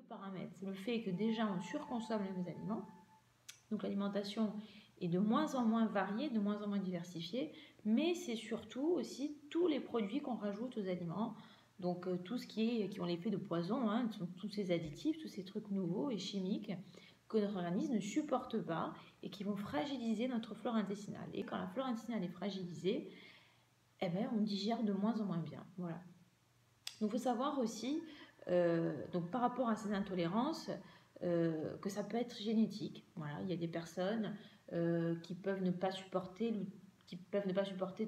paramètres. C'est le fait que déjà on surconsomme les mêmes aliments, donc l'alimentation est de moins en moins variée, de moins en moins diversifiée, mais c'est surtout aussi tous les produits qu'on rajoute aux aliments, donc tout ce qui ont l'effet de poison, hein, tous ces additifs, tous ces trucs nouveaux et chimiques que notre organisme ne supporte pas et qui vont fragiliser notre flore intestinale. Et quand la flore intestinale est fragilisée, eh ben, on digère de moins en moins bien. Voilà. Donc il faut savoir aussi, donc par rapport à ces intolérances, que ça peut être génétique. Voilà, il y a des personnes qui peuvent ne pas supporter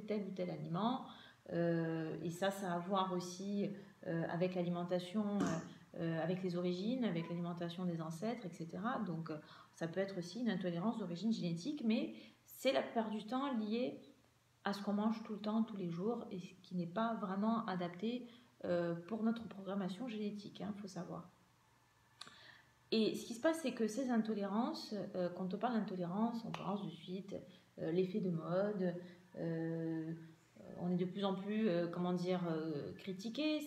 tel ou tel aliment. Et ça a à voir aussi avec l'alimentation, avec les origines, avec l'alimentation des ancêtres, etc. Donc ça peut être aussi une intolérance d'origine génétique, mais c'est la plupart du temps lié à ce qu'on mange tout le temps, tous les jours, et qui n'est pas vraiment adapté pour notre programmation génétique, il faut savoir. Et ce qui se passe, c'est que ces intolérances, quand on parle d'intolérance, on pense de suite l'effet de mode, on est de plus en plus, critiqué.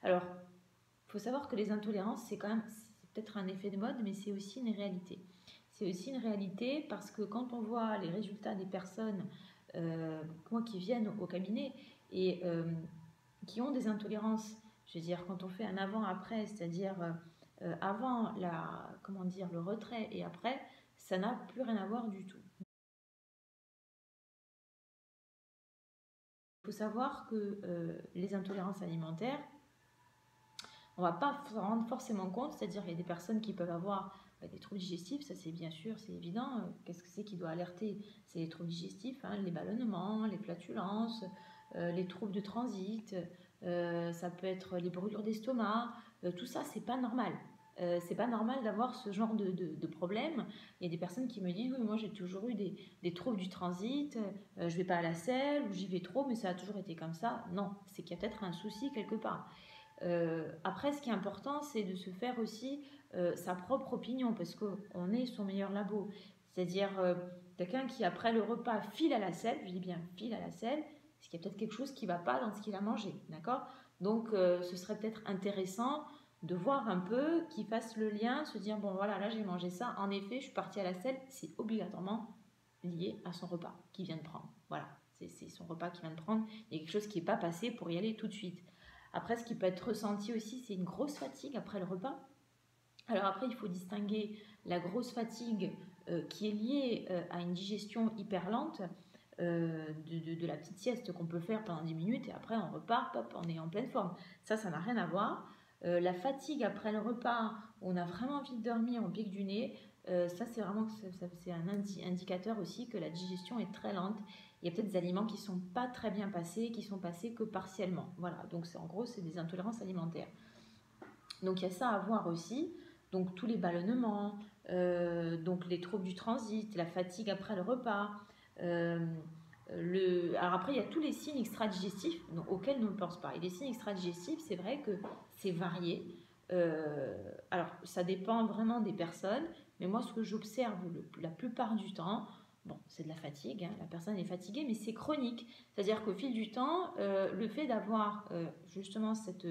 Alors, il faut savoir que les intolérances, c'est peut-être un effet de mode, mais c'est aussi une réalité. C'est aussi une réalité parce que quand on voit les résultats des personnes qui viennent au cabinet et qui ont des intolérances, je veux dire, quand on fait un avant-après, c'est-à-dire avant le retrait et après, ça n'a plus rien à voir du tout. Il faut savoir que les intolérances alimentaires, on ne va pas s'en rendre forcément compte, c'est-à-dire qu'il y a des personnes qui peuvent avoir des troubles digestifs, ça c'est bien sûr, c'est évident. Qu'est-ce que c'est qui doit alerter? C'est les troubles digestifs, les ballonnements, les flatulences, les troubles de transit, ça peut être les brûlures d'estomac, tout ça c'est pas normal. C'est pas normal d'avoir ce genre de problème. Il y a des personnes qui me disent oui, moi j'ai toujours eu des troubles du transit, je vais pas à la selle ou j'y vais trop, mais ça a toujours été comme ça. Non, c'est qu'il y a peut-être un souci quelque part. Après, ce qui est important, c'est de se faire aussi sa propre opinion, parce qu'on est son meilleur labo. C'est-à-dire quelqu'un qui, après le repas, file à la selle, je dis bien file à la selle, c'est qu'il y a peut-être quelque chose qui ne va pas dans ce qu'il a mangé, d'accord? Donc, ce serait peut-être intéressant de voir un peu, qu'il fasse le lien, se dire, bon voilà, là j'ai mangé ça, en effet, je suis partie à la selle, c'est obligatoirement lié à son repas qu'il vient de prendre. Voilà, c'est son repas qu'il vient de prendre, il y a quelque chose qui n'est pas passé pour y aller tout de suite. Après, ce qui peut être ressenti aussi, c'est une grosse fatigue après le repas. Alors après, il faut distinguer la grosse fatigue qui est liée à une digestion hyper lente, de la petite sieste qu'on peut faire pendant 10 minutes et après on repart, hop, on est en pleine forme. Ça n'a rien à voir. La fatigue après le repas, on a vraiment envie de dormir, on pique du nez, ça c'est vraiment c'est un indicateur aussi que la digestion est très lente. Il y a peut-être des aliments qui ne sont pas très bien passés, qui sont passés que partiellement. Voilà, donc en gros c'est des intolérances alimentaires. Donc il y a ça à voir aussi. Donc tous les ballonnements, donc les troubles du transit, la fatigue après le repas. Alors après, il y a tous les signes extra-digestifs auxquels nous ne pensons pas. Et les signes extra-digestifs, c'est vrai que c'est varié. Alors, ça dépend vraiment des personnes. Mais moi, ce que j'observe la plupart du temps, bon, c'est de la fatigue. La personne est fatiguée, mais c'est chronique. C'est-à-dire qu'au fil du temps, le fait d'avoir justement cette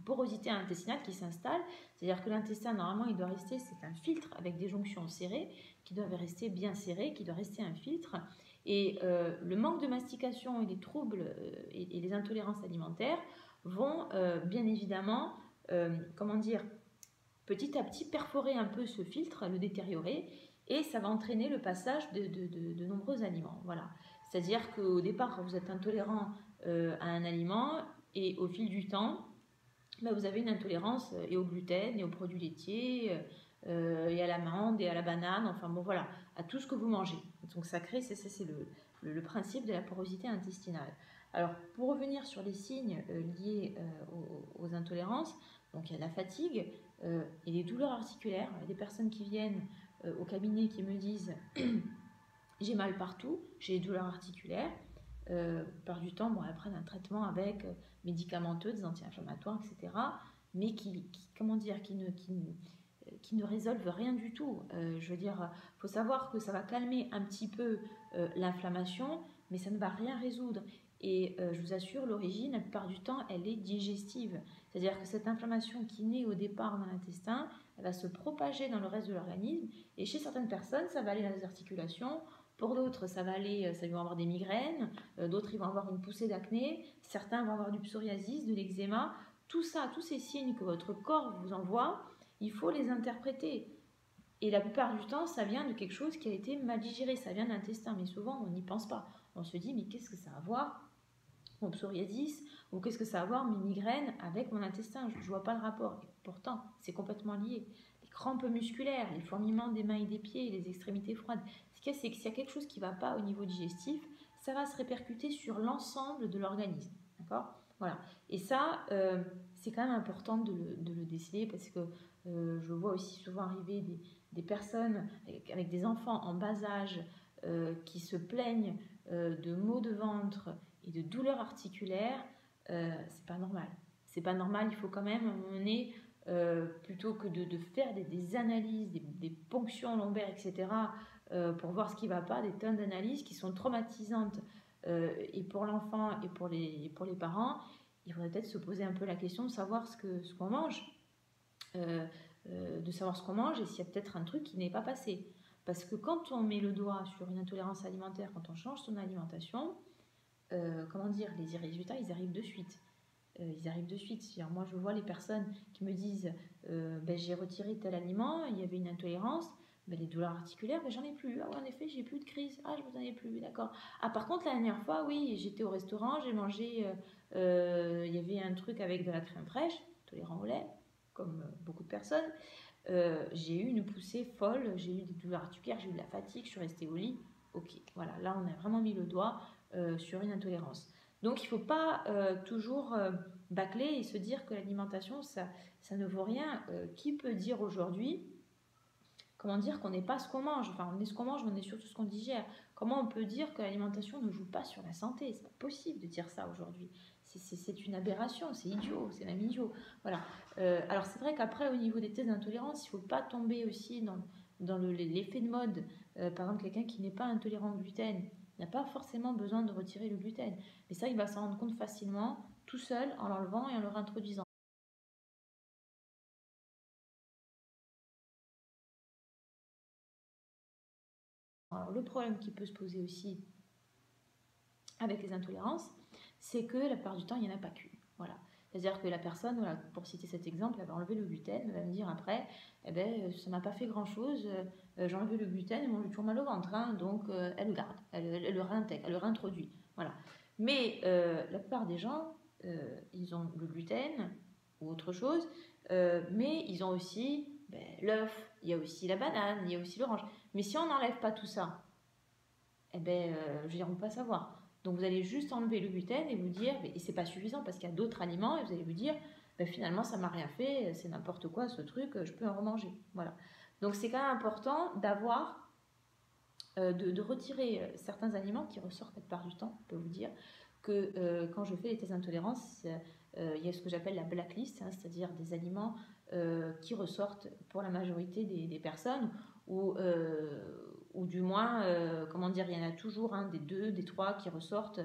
porosité intestinale qui s'installe, c'est-à-dire que l'intestin, normalement, il doit rester, c'est un filtre avec des jonctions serrées, qui doivent rester bien serrées, qui doit rester un filtre. Et le manque de mastication et les troubles et les intolérances alimentaires vont bien évidemment, petit à petit perforer un peu ce filtre, le détériorer, et ça va entraîner le passage de nombreux aliments. Voilà. C'est-à-dire qu'au départ, vous êtes intolérant à un aliment, et au fil du temps, vous avez une intolérance et au gluten, et aux produits laitiers, et à l'amande, et à la banane, enfin bon voilà, à tout ce que vous mangez. Donc ça crée, c'est le principe de la porosité intestinale. Alors pour revenir sur les signes liés aux intolérances, donc il y a la fatigue et les douleurs articulaires. Il y a des personnes qui viennent au cabinet qui me disent j'ai mal partout, j'ai des douleurs articulaires. Par du temps, elles prennent un traitement avec médicamenteux, des anti-inflammatoires, etc. Mais qui ne résolvent rien du tout. Je veux dire, il faut savoir que ça va calmer un petit peu l'inflammation, mais ça ne va rien résoudre. Et je vous assure, l'origine, la plupart du temps, elle est digestive. C'est-à-dire que cette inflammation qui naît au départ dans l'intestin, elle va se propager dans le reste de l'organisme. Et chez certaines personnes, ça va aller dans les articulations. Pour d'autres, ça va aller, ça vont avoir des migraines. D'autres, ils vont avoir une poussée d'acné. Certains vont avoir du psoriasis, de l'eczéma. Tout ça, tous ces signes que votre corps vous envoie, il faut les interpréter. Et la plupart du temps, ça vient de quelque chose qui a été mal digéré. Ça vient de l'intestin. Mais souvent, on n'y pense pas. On se dit, mais qu'est-ce que ça a à voir, mon psoriasis, ou qu'est-ce que ça a à voir, mes migraines, avec mon intestin? Je ne vois pas le rapport. Et pourtant, c'est complètement lié. Les crampes musculaires, les fourmillements des mains et des pieds, les extrémités froides. Ce qu'il y a, c'est que s'il y a quelque chose qui ne va pas au niveau digestif, ça va se répercuter sur l'ensemble de l'organisme. D'accord? Voilà. Et ça, c'est quand même important de le déceler, parce que je vois aussi souvent arriver des personnes avec des enfants en bas âge qui se plaignent de maux de ventre et de douleurs articulaires. C'est pas normal. C'est pas normal, il faut quand même, à un moment donné, plutôt que de faire des analyses, des ponctions lombaires, etc., pour voir ce qui ne va pas, des tonnes d'analyses qui sont traumatisantes et pour l'enfant et pour les parents. Il faudrait peut-être se poser un peu la question de savoir ce qu'on mange, de savoir ce qu'on mange et s'il y a peut-être un truc qui n'est pas passé. Parce que quand on met le doigt sur une intolérance alimentaire, quand on change son alimentation, comment dire, les résultats, ils arrivent de suite. Ils arrivent de suite. Moi, je vois les personnes qui me disent j'ai retiré tel aliment, il y avait une intolérance, les douleurs articulaires, j'en ai plus. Ah ouais, en effet, j'ai plus de crise. Ah, je n'en ai plus, d'accord. Ah, par contre, la dernière fois, oui, j'étais au restaurant, j'ai mangé, il y avait un truc avec de la crème fraîche, tolérant au lait, comme beaucoup de personnes. J'ai eu une poussée folle, j'ai eu des douleurs articulaires, j'ai eu de la fatigue, je suis restée au lit. Ok, voilà, là, on a vraiment mis le doigt sur une intolérance. Donc il ne faut pas toujours bâcler et se dire que l'alimentation, ça ne vaut rien. Qui peut dire aujourd'hui, comment dire qu'on n'est pas ce qu'on mange? Enfin, on est ce qu'on mange, mais on est surtout ce qu'on digère. Comment on peut dire que l'alimentation ne joue pas sur la santé? C'est pas possible de dire ça aujourd'hui. C'est une aberration, c'est idiot, c'est même idiot. Voilà. Alors c'est vrai qu'après, au niveau des tests d'intolérance, il ne faut pas tomber aussi dans l'effet de mode. Par exemple, quelqu'un qui n'est pas intolérant au gluten n'a pas forcément besoin de retirer le gluten. Mais ça, il va s'en rendre compte facilement, tout seul, en l'enlevant et en le réintroduisant. Alors, le problème qui peut se poser aussi avec les intolérances, c'est que la plupart du temps, il n'y en a pas qu'une. Voilà. C'est-à-dire que la personne, voilà, pour citer cet exemple, elle va enlever le gluten, elle va me dire après, eh ben, ça m'a pas fait grand-chose, j'ai enlevé le gluten et bon, j'ai toujours mal au ventre, hein, donc elle le garde, elle le réintègre, elle le réintroduit. Voilà. Mais la plupart des gens, ils ont le gluten ou autre chose, mais ils ont aussi l'œuf, il y a aussi la banane, il y a aussi l'orange. Mais si on n'enlève pas tout ça, eh ben, je veux dire, on ne peut pas savoir. Donc vous allez juste enlever le gluten et vous dire, et c'est pas suffisant parce qu'il y a d'autres aliments, et vous allez vous dire, finalement ça m'a rien fait, c'est n'importe quoi ce truc, je peux en remanger. Voilà. Donc c'est quand même important d'avoir, de retirer certains aliments qui ressortent la plupart du temps. Je peux vous dire que quand je fais les tests d'intolérance, il y a ce que j'appelle la blacklist, hein, c'est-à-dire des aliments qui ressortent pour la majorité des personnes, ou du moins, comment dire, il y en a toujours des 2, des 3 qui ressortent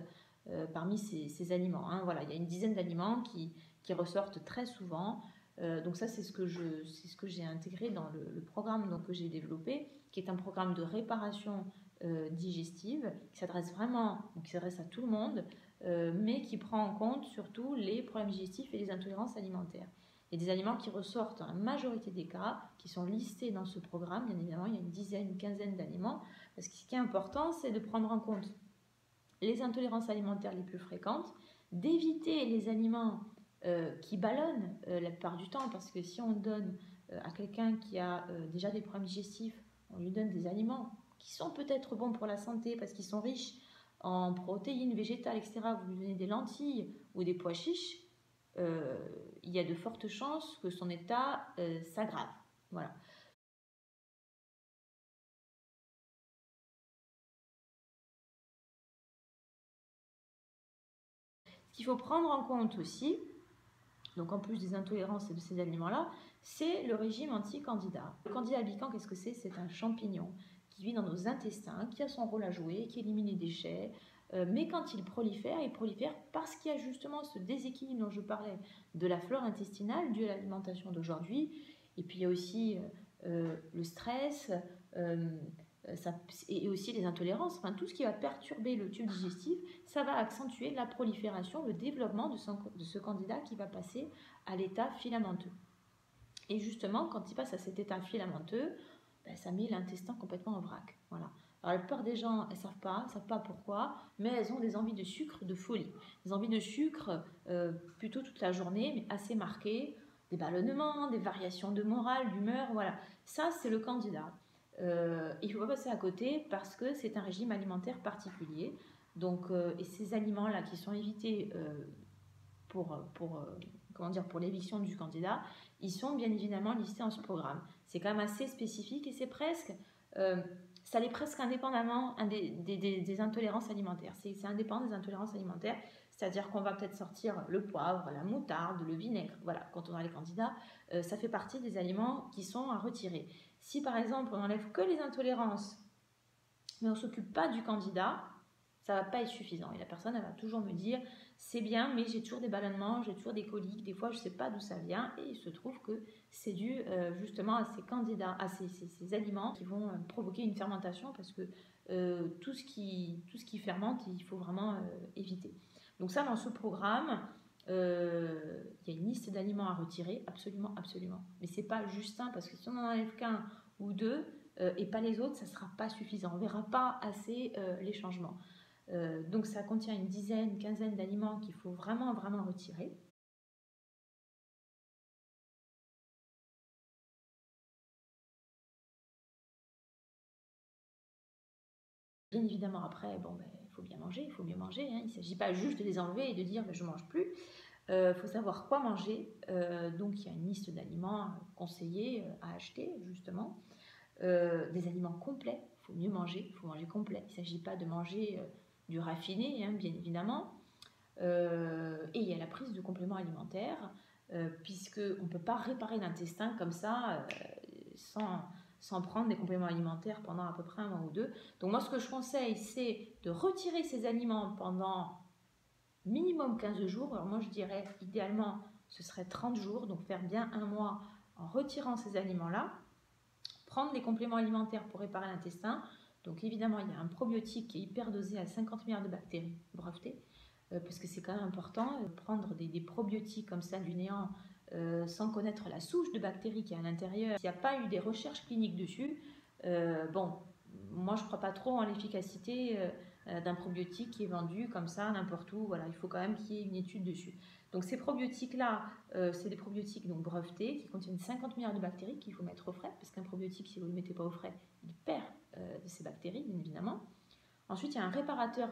parmi ces aliments. Hein. Voilà, il y a une dizaine d'aliments qui ressortent très souvent. Donc ça, c'est ce que j'ai intégré dans le programme que j'ai développé, qui est un programme de réparation digestive, qui s'adresse à tout le monde, mais qui prend en compte surtout les problèmes digestifs et les intolérances alimentaires. Il y a des aliments qui ressortent dans la majorité des cas, qui sont listés dans ce programme. Bien évidemment, il y a une dizaine, une quinzaine d'aliments. Parce que ce qui est important, c'est de prendre en compte les intolérances alimentaires les plus fréquentes, d'éviter les aliments qui ballonnent la plupart du temps, parce que si on donne à quelqu'un qui a déjà des problèmes digestifs, on lui donne des aliments qui sont peut-être bons pour la santé, parce qu'ils sont riches en protéines végétales, etc. Vous lui donnez des lentilles ou des pois chiches, il y a de fortes chances que son état s'aggrave. Voilà. Ce qu'il faut prendre en compte aussi, donc en plus des intolérances et de ces aliments-là, c'est le régime anti-candida. Le candida albicans, qu'est-ce que c'est? C'est un champignon qui vit dans nos intestins, qui a son rôle à jouer, qui élimine les déchets, mais quand il prolifère parce qu'il y a justement ce déséquilibre dont je parlais de la flore intestinale dû à l'alimentation d'aujourd'hui. Et puis il y a aussi le stress, et aussi les intolérances, enfin tout ce qui va perturber le tube digestif, ça va accentuer la prolifération, le développement de ce candidat qui va passer à l'état filamenteux. Et justement, quand il passe à cet état filamenteux, ça met l'intestin complètement en vrac. Voilà. Alors la plupart des gens, elles ne savent pas pourquoi, mais elles ont des envies de sucre de folie. Des envies de sucre plutôt toute la journée, mais assez marquées, des ballonnements, des variations de morale, d'humeur, voilà. Ça, c'est le candidat. Il ne faut pas passer à côté parce que c'est un régime alimentaire particulier. Donc, et ces aliments-là qui sont évités pour l'éviction du candidat, ils sont bien évidemment listés dans ce programme. C'est quand même assez spécifique et c'est presque, ça l'est presque indépendamment des intolérances alimentaires. C'est indépendant des intolérances alimentaires, c'est-à-dire qu'on va peut-être sortir le poivre, la moutarde, le vinaigre. Voilà, quand on a les candidats, ça fait partie des aliments qui sont à retirer. Si par exemple on n'enlève que les intolérances, mais on ne s'occupe pas du candidat, ça ne va pas être suffisant. Et la personne, elle va toujours me dire, c'est bien, mais j'ai toujours des ballonnements, j'ai toujours des coliques, des fois je ne sais pas d'où ça vient. Et il se trouve que c'est dû justement à ces candidats, à ces aliments qui vont provoquer une fermentation parce que tout ce qui fermente, il faut vraiment éviter. Donc ça, dans ce programme, il y a une liste d'aliments à retirer, absolument, absolument. Mais ce n'est pas juste un, parce que si on n'en enlève qu'un ou deux, et pas les autres, ça ne sera pas suffisant. On ne verra pas assez les changements. Donc ça contient une dizaine, une quinzaine d'aliments qu'il faut vraiment, vraiment retirer. Bien évidemment, après, il faut bien manger, il faut mieux manger. Hein. Il ne s'agit pas juste de les enlever et de dire je ne mange plus. Il faut savoir quoi manger. Donc il y a une liste d'aliments conseillés à acheter, justement. Des aliments complets, il faut mieux manger, il faut manger complet. Il ne s'agit pas de manger du raffiné, hein, bien évidemment. Et il y a la prise de compléments alimentaires, puisqu'on ne peut pas réparer l'intestin comme ça sans prendre des compléments alimentaires pendant à peu près un mois ou deux. Donc moi, ce que je conseille, c'est de retirer ces aliments pendant minimum 15 jours. Alors moi, je dirais, idéalement, ce serait 30 jours, donc faire bien un mois en retirant ces aliments-là. Prendre les compléments alimentaires pour réparer l'intestin. Donc évidemment, il y a un probiotique qui est hyper dosé à 50 milliards de bactéries brevetées, parce que c'est quand même important de prendre des probiotiques comme ça du néant sans connaître la souche de bactéries qui est à l'intérieur. S'il n'y a pas eu des recherches cliniques dessus, moi je ne crois pas trop en l'efficacité d'un probiotique qui est vendu comme ça n'importe où. Voilà, il faut quand même qu'il y ait une étude dessus. Donc ces probiotiques-là, c'est des probiotiques donc brevetés qui contiennent 50 milliards de bactéries qu'il faut mettre au frais, parce qu'un probiotique, si vous ne le mettez pas au frais, il perd de ces bactéries, bien évidemment. Ensuite, il y a un réparateur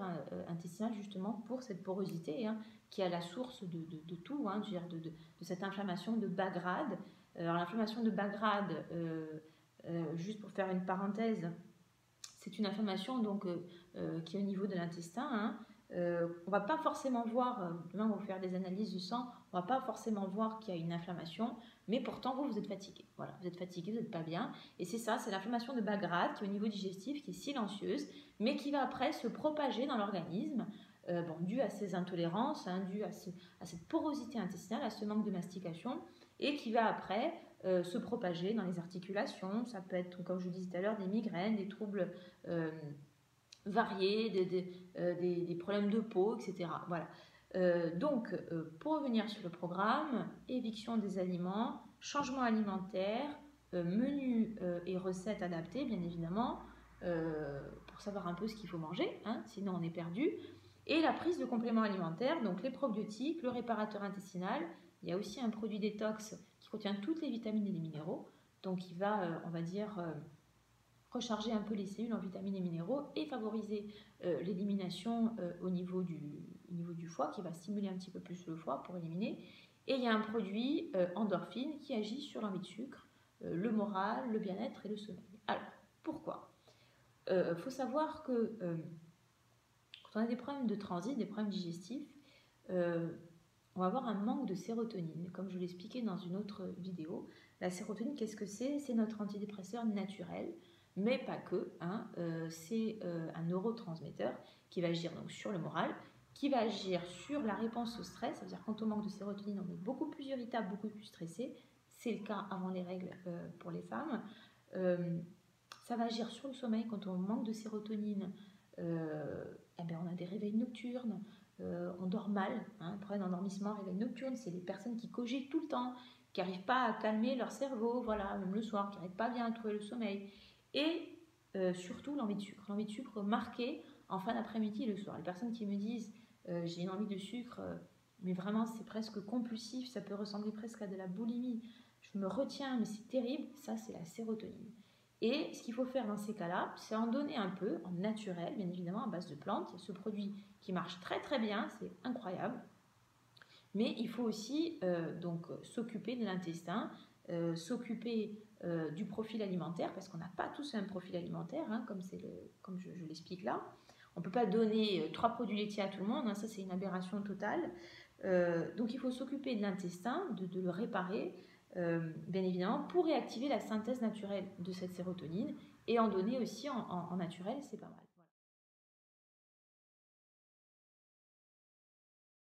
intestinal justement pour cette porosité qui est à la source de tout, de cette inflammation de bas grade. Alors l'inflammation de bas grade, juste pour faire une parenthèse, c'est une inflammation donc, qui est au niveau de l'intestin. On ne va pas forcément voir, demain on va vous faire des analyses du sang, on ne va pas forcément voir qu'il y a une inflammation, mais pourtant vous êtes fatigué. Voilà, vous êtes fatigué, vous n'êtes pas bien. Et c'est ça, c'est l'inflammation de bas grade qui est au niveau digestif, qui est silencieuse, mais qui va après se propager dans l'organisme, dû à ces intolérances, dû à cette porosité intestinale, à ce manque de mastication, et qui va après se propager dans les articulations. Ça peut être, comme je vous disais tout à l'heure, des migraines, des troubles variés, des problèmes de peau, etc. Voilà. Donc, pour revenir sur le programme, éviction des aliments, changement alimentaire, menu et recettes adaptées, bien évidemment, pour savoir un peu ce qu'il faut manger, sinon on est perdu. Et la prise de compléments alimentaires, donc les probiotiques, le réparateur intestinal. Il y a aussi un produit détox qui contient toutes les vitamines et les minéraux, donc il va, on va dire, recharger un peu les cellules en vitamines et minéraux et favoriser l'élimination au niveau du foie, qui va stimuler un petit peu plus le foie pour éliminer. Et il y a un produit endorphine qui agit sur l'envie de sucre, le moral, le bien-être et le sommeil. Alors, pourquoi ? Faut savoir que quand on a des problèmes de transit, des problèmes digestifs, on va avoir un manque de sérotonine. Comme je l'expliquais dans une autre vidéo, la sérotonine, qu'est-ce que c'est ? C'est notre antidépresseur naturel. mais pas que. Hein. C'est un neurotransmetteur qui va agir donc sur le moral, qui va agir sur la réponse au stress. Ça veut dire quand on manque de sérotonine, on est beaucoup plus irritable, beaucoup plus stressé. C'est le cas avant les règles pour les femmes. Ça va agir sur le sommeil. Quand on manque de sérotonine, on a des réveils nocturnes, on dort mal. Hein, problème d'endormissement, réveil nocturne, c'est les personnes qui cogitent tout le temps, qui n'arrivent pas à calmer leur cerveau, voilà, même le soir, qui n'arrivent pas bien à trouver le sommeil. Et surtout l'envie de sucre. L'envie de sucre marquée en fin d'après-midi et le soir. Les personnes qui me disent j'ai une envie de sucre, mais vraiment c'est presque compulsif, ça peut ressembler presque à de la boulimie. Je me retiens, mais c'est terrible. Ça, c'est la sérotonine. Et ce qu'il faut faire dans ces cas-là, c'est en donner un peu, en naturel, bien évidemment, à base de plantes. Il y a ce produit qui marche très très bien, c'est incroyable. Mais il faut aussi s'occuper de l'intestin, s'occuper du profil alimentaire, parce qu'on n'a pas tous un profil alimentaire, hein, comme je l'explique là. On ne peut pas donner 3 produits laitiers à tout le monde, hein, ça c'est une aberration totale. Donc il faut s'occuper de l'intestin, de le réparer, bien évidemment, pour réactiver la synthèse naturelle de cette sérotonine et en donner aussi en naturel, c'est pas mal.